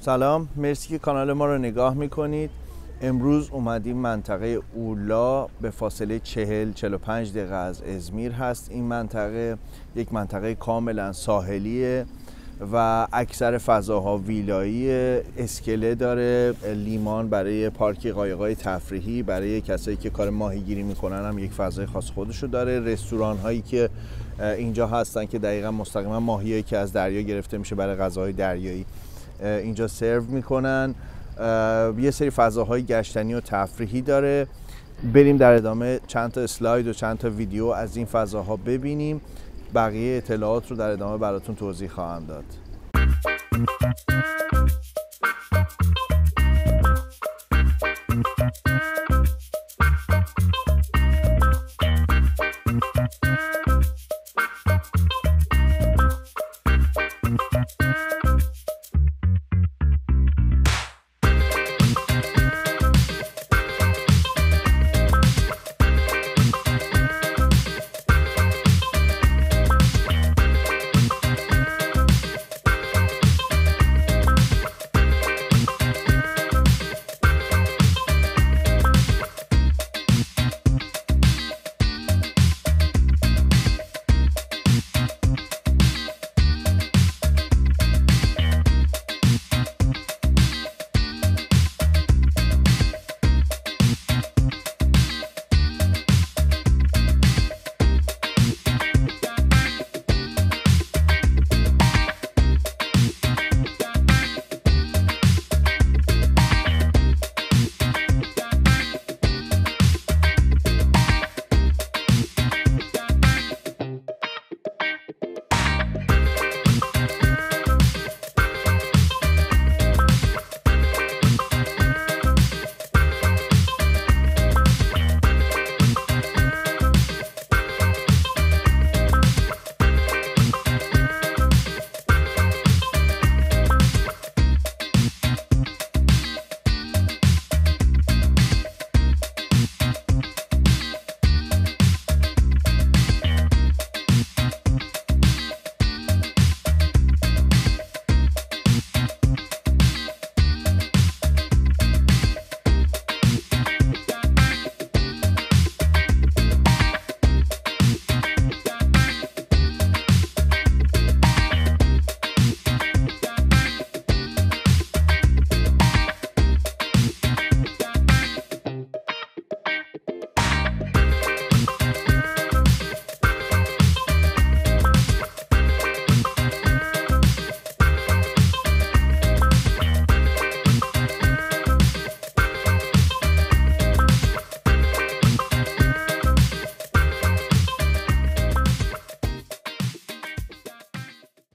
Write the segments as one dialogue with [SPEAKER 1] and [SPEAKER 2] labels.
[SPEAKER 1] سلام، مرسی که کانال ما رو نگاه میکنید. امروز اومدیم منطقه اولا به فاصله 40-45 دقیقه از ازمیر هست. این منطقه یک منطقه کاملا ساحلیه و اکثر فضاها ویلایی، اسکله داره، لیمان برای پارک قایق‌های تفریحی، برای کسایی که کار ماهیگیری میکنن هم یک فضای خاص خودشو داره. رستوران هایی که اینجا هستن که دقیقا مستقیما ماهیایی که از دریا گرفته میشه برای غذاهای دریایی اینجا سرو میکنن. یه سری فضاهای گشتنی و تفریحی داره. بریم در ادامه چند تا اسلاید و چند تا ویدیو از این فضاها ببینیم. بقیه اطلاعات رو در ادامه براتون توضیح خواهم داد.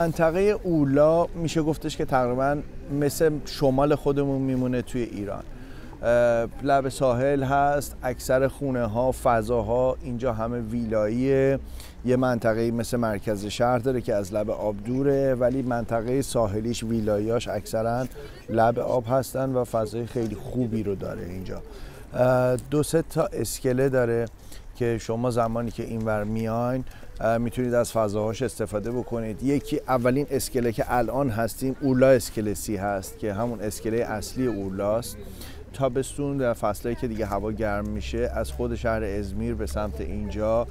[SPEAKER 1] منطقه اولا میشه گفتش که تقریبا مثل شمال خودمون میمونه توی ایران. لب ساحل هست، اکثر خونه ها، فضاها اینجا همه ویلاییه. یه منطقه مثل مرکز شهر داره که از لب آب دوره، ولی منطقه ساحلیش ویلاییاش اکثرا لب آب هستن و فضای خیلی خوبی رو داره اینجا. 2-3 تا اسکله داره که شما زمانی که اینور میاین میتونید از فضاهاش استفاده بکنید. یکی اولین اسکله که الان هستیم اولا اسکله سی هست که همون اسکله اصلی اولاست. تابستون در فصلایی که دیگه هوا گرم میشه از خود شهر ازمیر به سمت اینجا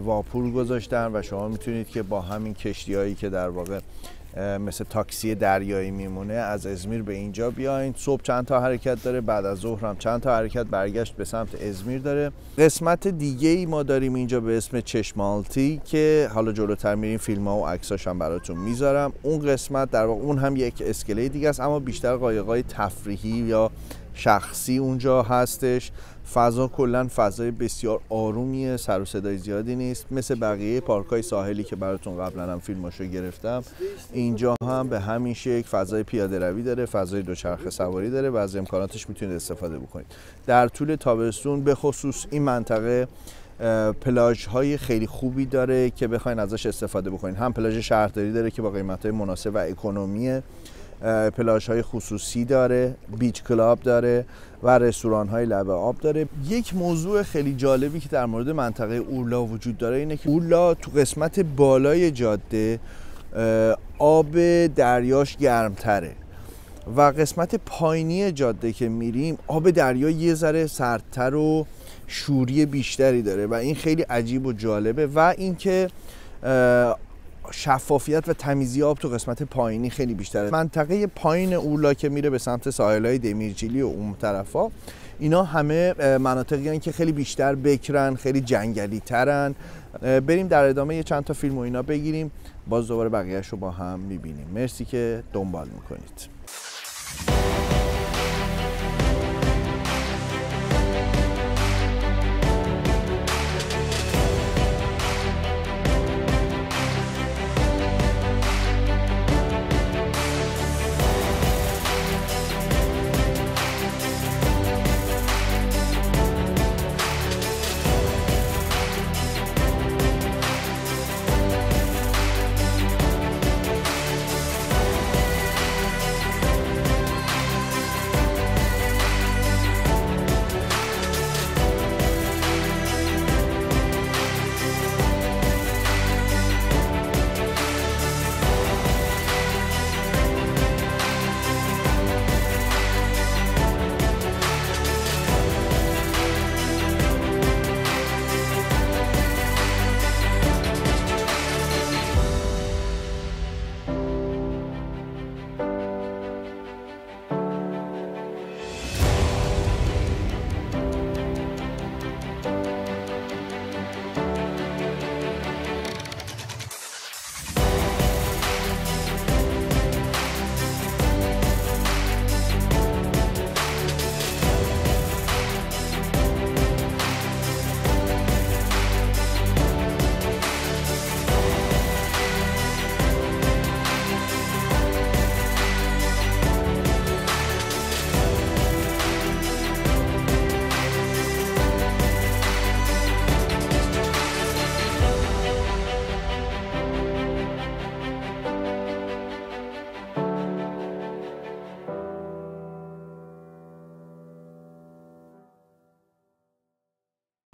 [SPEAKER 1] واپور گذاشتن و شما میتونید که با همین کشتی‌هایی که در واقع مثل تاکسی دریایی میمونه از ازمیر به اینجا بیاین. صبح چند تا حرکت داره، بعد از ظهر هم چند تا حرکت برگشت به سمت ازمیر داره. قسمت دیگه ای ما داریم اینجا به اسم چشمالتی که حالا جلوتر میریم فیلم‌ها و عکساش هم براتون میذارم. اون قسمت در واقع اون هم یک اسکله دیگه است، اما بیشتر قایق‌های تفریحی یا شخصی اونجا هستش. فضا کلا فضای بسیار آرومیه، سر و صدای زیادی نیست، مثل بقیه پارک‌های ساحلی که براتون قبلا هم فیلماشو گرفتم. اینجا هم به همین شکل فضای پیاده روی داره، فضای دوچرخه سواری داره و از امکاناتش میتونید استفاده بکنید. در طول تابستون به خصوص این منطقه پلاژ های خیلی خوبی داره که بخواین ازش استفاده بکنید. هم پلاژ شهرداری داره که با قیمت های مناسب و اکونومیه، پلاژ های خصوصی داره، بیچ کلاب داره و رستوران های لب آب داره. یک موضوع خیلی جالبی که در مورد منطقه اولا وجود داره اینه که اولا تو قسمت بالای جاده آب دریاش گرمتره و قسمت پایینی جاده که میریم آب دریا یه ذره سردتر و شوری بیشتری داره و این خیلی عجیب و جالبه و اینکه شفافیت و تمیزی آب تو قسمت پایینی خیلی بیشتره. منطقه پایین اولا که میره به سمت ساحل‌های دمیرجیلی و اون طرفا، اینا همه مناطقی هستن که خیلی بیشتر بکرن، خیلی جنگلی ترن. بریم در ادامه یه چند تا فیلم و اینا بگیریم، باز دوباره بقیه‌اش رو با هم میبینیم. مرسی که دنبال میکنید.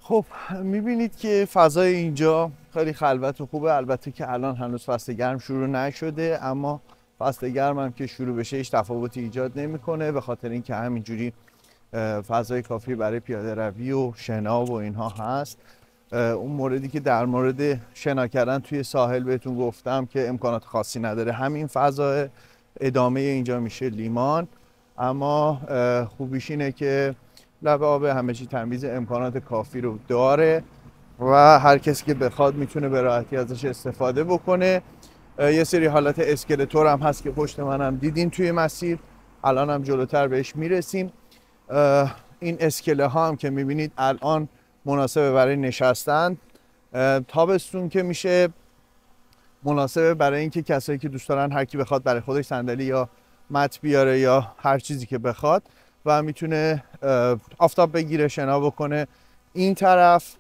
[SPEAKER 1] خب میبینید که فضای اینجا خیلی خلوت و خوبه. البته که الان هنوز فصل گرم شروع نشده، اما فصل گرم هم که شروع بشه هیچ تفاوتی ایجاد نمیکنه، به خاطر اینکه همینجوری فضای کافی برای پیاده روی و شنا و اینها هست. اون موردی که در مورد شنا کردن توی ساحل بهتون گفتم که امکانات خاصی نداره، همین فضا ادامه اینجا میشه لیمان، اما خوبیش اینه که لب آب همه چی تمیز، امکانات کافی رو داره و هر کسی که بخواد میتونه به راحتی ازش استفاده بکنه. یه سری حالت اسکلتور هم هست که پشت منم دیدین توی مسیر، الان هم جلوتر بهش میرسیم. این اسکله ها هم که میبینید الان مناسبه برای نشستن، تابستون که میشه مناسبه برای اینکه کسایی که دوست دارن هر کی بخواد برای خودش صندلی یا مت بیاره یا هر چیزی که بخواد و میتونه آفتاب بگیره، شنا بکنه. این طرف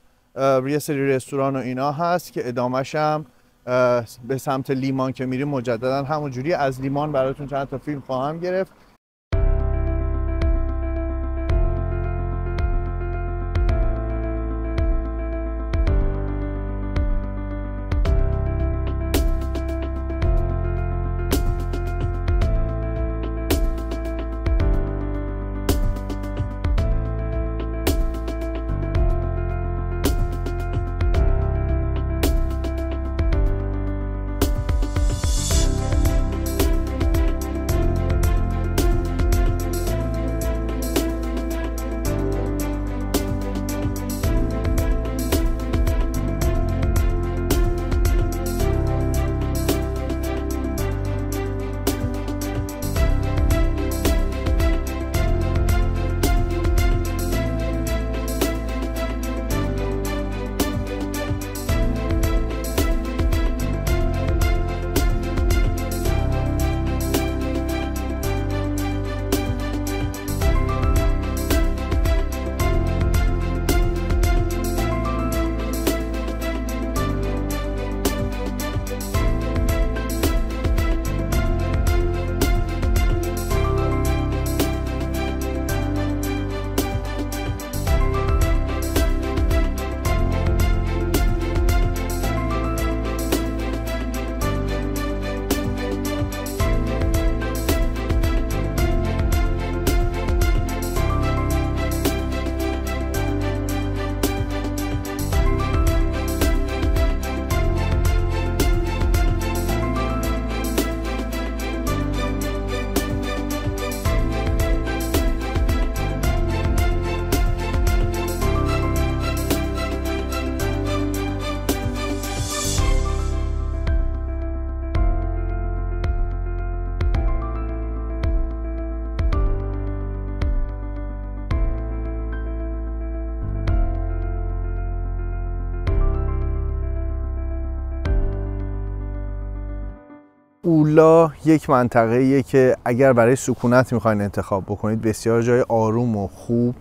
[SPEAKER 1] یه سری رستوران و اینا هست که ادامه‌ش هم به سمت لیمان که میریم مجددا همونجوری از لیمان براتون چند تا فیلم خواهم گرفت. اولا یک منطقه‌ایه که اگر برای سکونت میخواین انتخاب بکنید بسیار جای آروم و خوب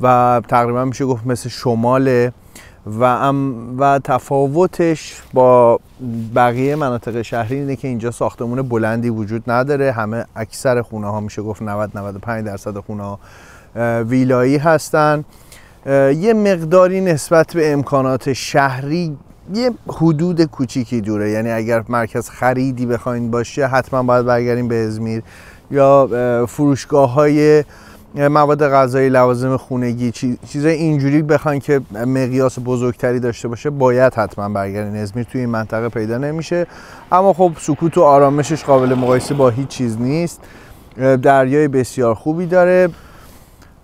[SPEAKER 1] و تقریبا میشه گفت مثل شماله و تفاوتش با بقیه مناطق شهری اینه که اینجا ساختمون بلندی وجود نداره. همه اکثر خونه ها میشه گفت 90-95% خونه ها ویلایی هستن. یه مقداری نسبت به امکانات شهری یه حدود کوچیکی دوره، یعنی اگر مرکز خریدی بخواین باشه حتما باید برگردیم به ازمیر، یا فروشگاه های مواد غذایی، لوازم خونگی، چیزای اینجوری بخواین که مقیاس بزرگتری داشته باشه باید حتما برگردین ازمیر. توی این منطقه پیدا نمیشه، اما خب سکوت و آرامشش قابل مقایسه با هیچ چیز نیست. دریای بسیار خوبی داره.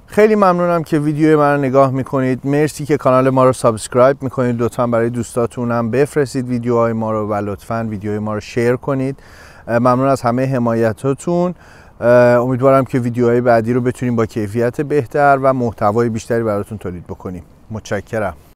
[SPEAKER 1] خیلی ممنونم که ویدیو من رو نگاه میکنید. مرسی که کانال ما رو سابسکرایب میکنید. لطفا برای دوستاتون هم بفرستید ویدیوهای ما رو و لطفا ویدیوهای ما رو شیر کنید. ممنون از همه حمایتاتون. امیدوارم که ویدیوهای بعدی رو بتونیم با کیفیت بهتر و محتوای بیشتری براتون تولید بکنیم. متشکرم.